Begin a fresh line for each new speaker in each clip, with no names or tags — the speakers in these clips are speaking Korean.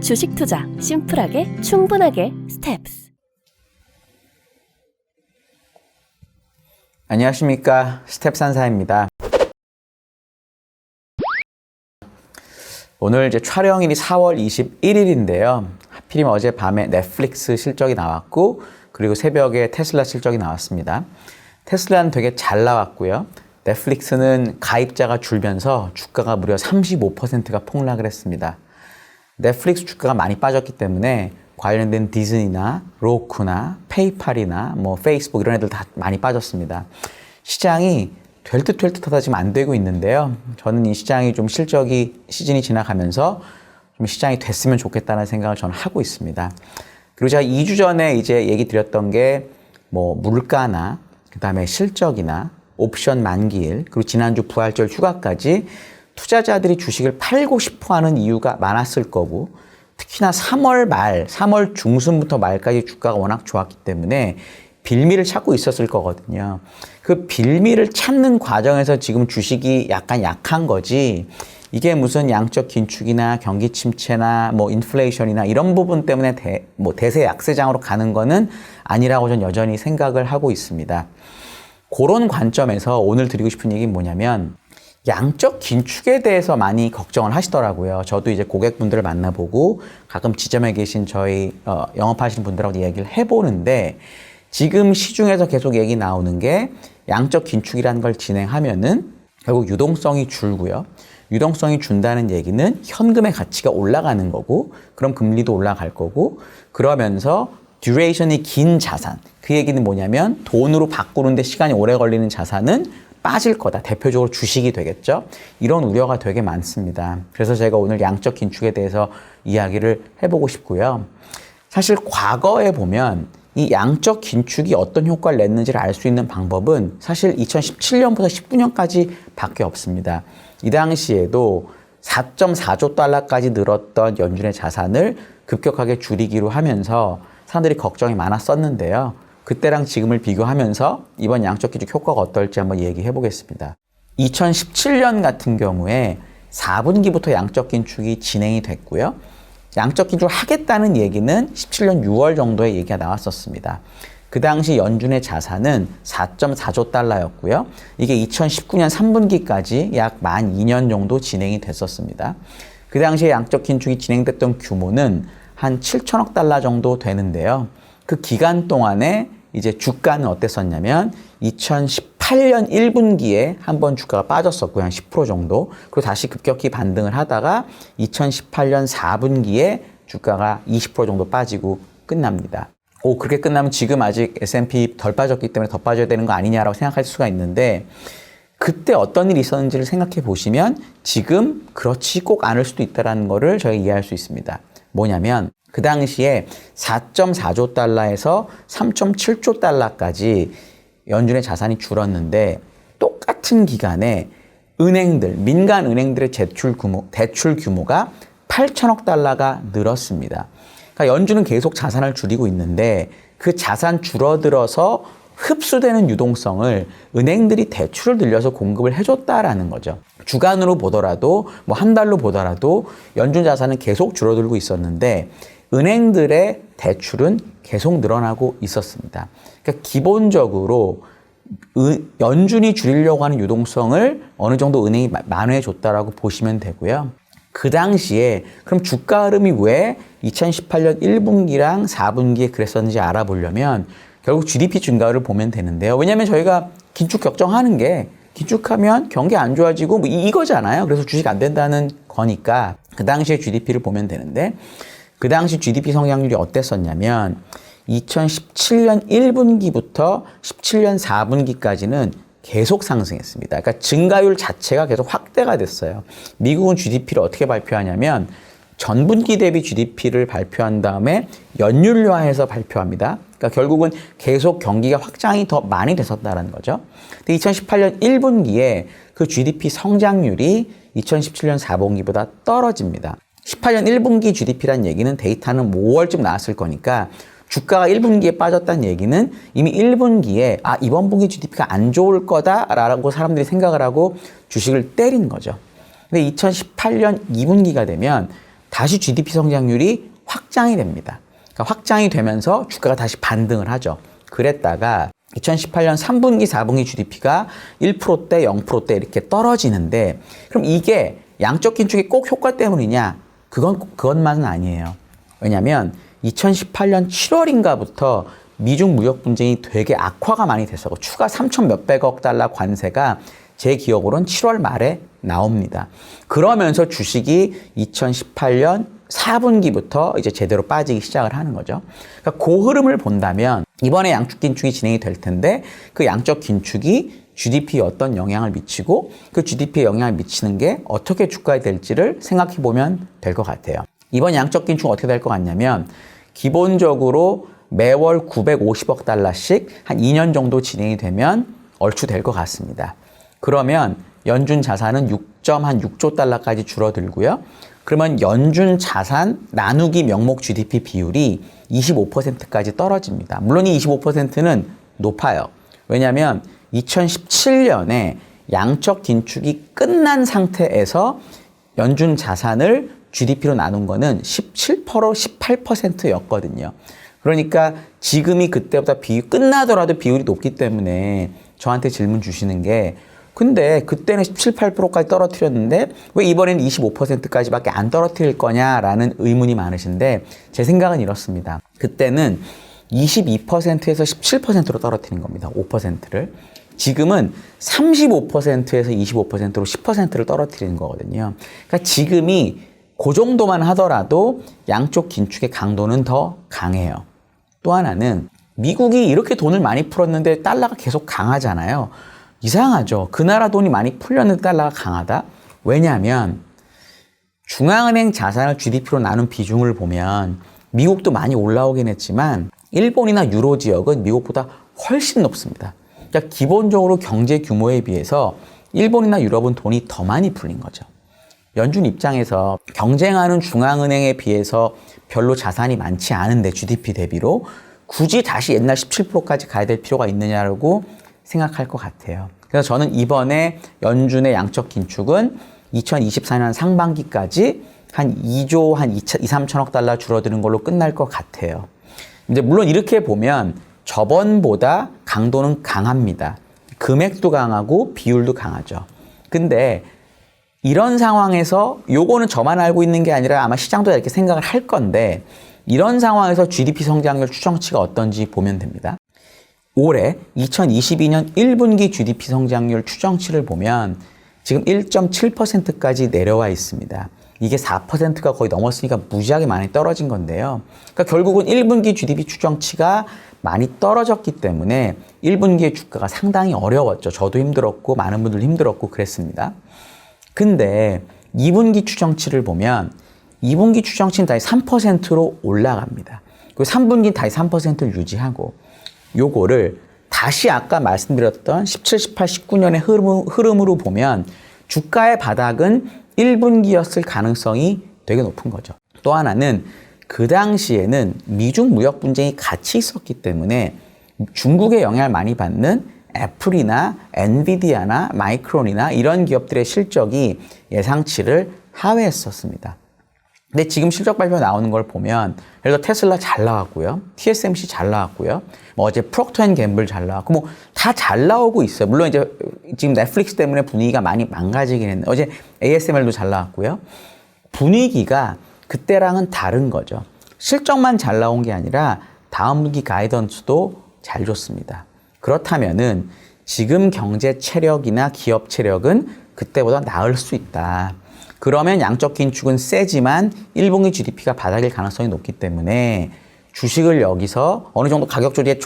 주식 투자 심플하게 충분하게 스텝스.
안녕하십니까, 스텝산사입니다. 오늘 이제 촬영일이 4월 21일인데요. 하필이면 어젯밤에 넷플릭스 실적이 나왔고, 그리고 새벽에 테슬라 실적이 나왔습니다. 테슬라는 되게 잘 나왔고요. 넷플릭스는 가입자가 줄면서 주가가 무려 35%가 폭락을 했습니다. 넷플릭스 주가가 많이 빠졌기 때문에 관련된 디즈니나 로쿠나 페이팔이나 페이스북 이런 애들 다 많이 빠졌습니다. 시장이 될 듯 하다 지금 안 되고 있는데요. 저는 이 시장이 좀 시즌이 지나가면서 좀 시장이 됐으면 좋겠다는 생각을 저는 하고 있습니다. 그리고 제가 2주 전에 이제 얘기 드렸던 게 물가나 그다음에 실적이나 옵션 만기일, 그리고 지난주 부활절 휴가까지 투자자들이 주식을 팔고 싶어 하는 이유가 많았을 거고, 특히나 3월 중순부터 말까지 주가가 워낙 좋았기 때문에 빌미를 찾고 있었을 거거든요. 그 빌미를 찾는 과정에서 지금 주식이 약간 약한 거지, 이게 무슨 양적 긴축이나 경기 침체나 인플레이션이나 이런 부분 때문에 대세 약세장으로 가는 거는 아니라고 저는 여전히 생각을 하고 있습니다. 그런 관점에서 오늘 드리고 싶은 얘기는 뭐냐면, 양적 긴축에 대해서 많이 걱정을 하시더라고요. 저도 이제 고객분들을 만나보고 가끔 지점에 계신 저희 영업하시는 분들하고 얘기를 해보는데, 지금 시중에서 계속 얘기 나오는 게 양적 긴축이라는 걸 진행하면은 결국 유동성이 줄고요. 유동성이 준다는 얘기는 현금의 가치가 올라가는 거고, 그럼 금리도 올라갈 거고, 그러면서 듀레이션이 긴 자산, 그 얘기는 뭐냐면 돈으로 바꾸는데 시간이 오래 걸리는 자산은 빠질 거다. 대표적으로 주식이 되겠죠. 이런 우려가 되게 많습니다. 그래서 제가 오늘 양적 긴축에 대해서 이야기를 해보고 싶고요. 사실 과거에 보면 이 양적 긴축이 어떤 효과를 냈는지를 알 수 있는 방법은 사실 2017년부터 19년까지 밖에 없습니다. 이 당시에도 4.4조 달러까지 늘었던 연준의 자산을 급격하게 줄이기로 하면서 사람들이 걱정이 많았었는데요. 그때랑 지금을 비교하면서 이번 양적 긴축 효과가 어떨지 한번 얘기해 보겠습니다. 2017년 같은 경우에 4분기부터 양적 긴축이 진행이 됐고요. 양적 긴축을 하겠다는 얘기는 17년 6월 정도에 얘기가 나왔었습니다. 그 당시 연준의 자산은 4.4조 달러였고요. 이게 2019년 3분기까지 약 만 2년 정도 진행이 됐었습니다. 그 당시에 양적 긴축이 진행됐던 규모는 한 7천억 달러 정도 되는데요. 그 기간 동안에 이제 주가는 어땠었냐면 2018년 1분기에 한번 주가가 빠졌었고요. 한 10% 정도. 그리고 다시 급격히 반등을 하다가 2018년 4분기에 주가가 20% 정도 빠지고 끝납니다. 그렇게 끝나면 지금 아직 S&P 덜 빠졌기 때문에 더 빠져야 되는 거 아니냐라고 생각할 수가 있는데, 그때 어떤 일이 있었는지를 생각해 보시면 지금 그렇지 꼭 않을 수도 있다는 거를 저희가 이해할 수 있습니다. 뭐냐면 그 당시에 4.4조 달러에서 3.7조 달러까지 연준의 자산이 줄었는데, 똑같은 기간에 민간 은행들의 대출 규모가 8천억 달러가 늘었습니다. 그러니까 연준은 계속 자산을 줄이고 있는데 그 자산 줄어들어서 흡수되는 유동성을 은행들이 대출을 늘려서 공급을 해줬다라는 거죠. 주간으로 보더라도 한 달로 보더라도 연준 자산은 계속 줄어들고 있었는데 은행들의 대출은 계속 늘어나고 있었습니다. 그러니까 기본적으로 연준이 줄이려고 하는 유동성을 어느 정도 은행이 만회해 줬다라고 보시면 되고요. 그 당시에 그럼 주가 흐름이 왜 2018년 1분기랑 4분기에 그랬었는지 알아보려면 결국 GDP 증가율을 보면 되는데요. 왜냐하면 저희가 긴축 걱정하는 게 긴축하면 경기 안 좋아지고 이거잖아요. 그래서 주식 안 된다는 거니까 그 당시에 GDP를 보면 되는데, 그 당시 GDP 성장률이 어땠었냐면 2017년 1분기부터 17년 4분기까지는 계속 상승했습니다. 그러니까 증가율 자체가 계속 확대가 됐어요. 미국은 GDP를 어떻게 발표하냐면 전분기 대비 GDP를 발표한 다음에 연율화해서 발표합니다. 그러니까 결국은 계속 경기가 확장이 더 많이 됐었다는 거죠. 근데 2018년 1분기에 그 GDP 성장률이 2017년 4분기보다 떨어집니다. 18년 1분기 GDP란 얘기는 데이터는 5월쯤 나왔을 거니까 주가가 1분기에 빠졌다는 얘기는 이미 1분기에 이번 분기 GDP가 안 좋을 거다라고 사람들이 생각을 하고 주식을 때린 거죠. 근데 2018년 2분기가 되면 다시 GDP 성장률이 확장이 됩니다. 그러니까 확장이 되면서 주가가 다시 반등을 하죠. 그랬다가 2018년 3분기, 4분기 GDP가 1%대, 0%대 이렇게 떨어지는데 그럼 이게 양적 긴축이 꼭 효과 때문이냐? 그것만은 아니에요. 왜냐하면 2018년 7월인가부터 미중 무역 분쟁이 되게 악화가 많이 됐었고 추가 3천 몇백억 달러 관세가 제 기억으로는 7월 말에 나옵니다. 그러면서 주식이 2018년 4분기부터 이제 제대로 빠지기 시작을 하는 거죠. 그러니까 그 흐름을 본다면 이번에 양적 긴축이 진행이 될 텐데 그 양적 긴축이 GDP에 어떤 영향을 미치고 그 GDP에 영향을 미치는 게 어떻게 주가에 될지를 생각해 보면 될 것 같아요. 이번 양적 긴축은 어떻게 될 것 같냐면 기본적으로 매월 950억 달러씩 한 2년 정도 진행이 되면 얼추 될 것 같습니다. 그러면 연준 자산은 6.6조 달러까지 줄어들고요. 그러면 연준 자산 나누기 명목 GDP 비율이 25%까지 떨어집니다. 물론 이 25%는 높아요. 왜냐하면 2017년에 양적 긴축이 끝난 상태에서 연준 자산을 GDP로 나눈 거는 17%, 18%였거든요. 그러니까 지금이 그때보다 끝나더라도 비율이 높기 때문에 저한테 질문 주시는 게 근데 그때는 17, 18%까지 떨어뜨렸는데 왜 이번에는 25%까지밖에 안 떨어뜨릴 거냐라는 의문이 많으신데 제 생각은 이렇습니다. 그때는 22%에서 17%로 떨어뜨린 겁니다. 5%를. 지금은 35%에서 25%로 10%를 떨어뜨리는 거거든요. 그러니까 지금이 그 정도만 하더라도 양쪽 긴축의 강도는 더 강해요. 또 하나는 미국이 이렇게 돈을 많이 풀었는데 달러가 계속 강하잖아요. 이상하죠. 그 나라 돈이 많이 풀렸는데 달러가 강하다? 왜냐하면 중앙은행 자산을 GDP로 나눈 비중을 보면 미국도 많이 올라오긴 했지만 일본이나 유로 지역은 미국보다 훨씬 높습니다. 그러니까 기본적으로 경제 규모에 비해서 일본이나 유럽은 돈이 더 많이 풀린 거죠. 연준 입장에서 경쟁하는 중앙은행에 비해서 별로 자산이 많지 않은데 GDP 대비로 굳이 다시 옛날 17%까지 가야 될 필요가 있느냐고 생각할 것 같아요. 그래서 저는 이번에 연준의 양적 긴축은 2024년 상반기까지 한 2조 한 2, 3천억 달러 줄어드는 걸로 끝날 것 같아요. 이제 물론 이렇게 보면 저번보다 강도는 강합니다. 금액도 강하고 비율도 강하죠. 근데 이런 상황에서 요거는 저만 알고 있는 게 아니라 아마 시장도 이렇게 생각을 할 건데 이런 상황에서 GDP 성장률 추정치가 어떤지 보면 됩니다. 올해 2022년 1분기 GDP 성장률 추정치를 보면 지금 1.7%까지 내려와 있습니다. 이게 4%가 거의 넘었으니까 무지하게 많이 떨어진 건데요. 그러니까 결국은 1분기 GDP 추정치가 많이 떨어졌기 때문에 1분기의 주가가 상당히 어려웠죠. 저도 힘들었고 많은 분들 힘들었고 그랬습니다. 근데 2분기 추정치를 보면 2분기 추정치는 다시 3%로 올라갑니다. 그리고 3분기는 다시 3%를 유지하고 요거를 다시 아까 말씀드렸던 17, 18, 19년의 흐름으로 보면 주가의 바닥은 1분기였을 가능성이 되게 높은 거죠. 또 하나는 그 당시에는 미중 무역 분쟁이 같이 있었기 때문에 중국의 영향을 많이 받는 애플이나 엔비디아나 마이크론이나 이런 기업들의 실적이 예상치를 하회했었습니다. 근데 지금 실적 발표 나오는 걸 보면 예를 들어 테슬라 잘 나왔고요. TSMC 잘 나왔고요. 뭐 어제 프록터 앤 갬블 잘 나왔고 뭐 다 잘 나오고 있어요. 물론 이제 지금 넷플릭스 때문에 분위기가 많이 망가지긴 했는데 어제 ASML도 잘 나왔고요. 분위기가 그때랑은 다른 거죠. 실적만 잘 나온 게 아니라 다음 분기 가이던스도 잘 줬습니다. 그렇다면은 지금 경제 체력이나 기업 체력은 그때보다 나을 수 있다. 그러면 양적 긴축은 세지만 1분기 GDP가 바닥일 가능성이 높기 때문에 주식을 여기서 어느 정도 가격 조정이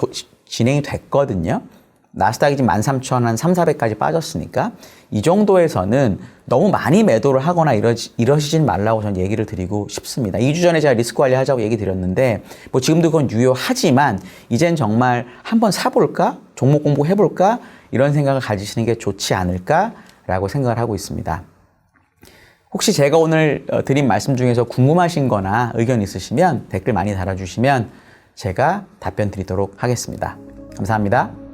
진행이 됐거든요. 나스닥이 지금 13,000 한 3,400까지 빠졌으니까 이 정도에서는 너무 많이 매도를 하거나 이러시진 말라고 저는 얘기를 드리고 싶습니다. 2주 전에 제가 리스크 관리하자고 얘기 드렸는데 뭐 지금도 그건 유효하지만 이젠 정말 한번 사볼까? 종목 공부해볼까? 이런 생각을 가지시는 게 좋지 않을까라고 생각을 하고 있습니다. 혹시 제가 오늘 드린 말씀 중에서 궁금하신 거나 의견 있으시면 댓글 많이 달아주시면 제가 답변 드리도록 하겠습니다. 감사합니다.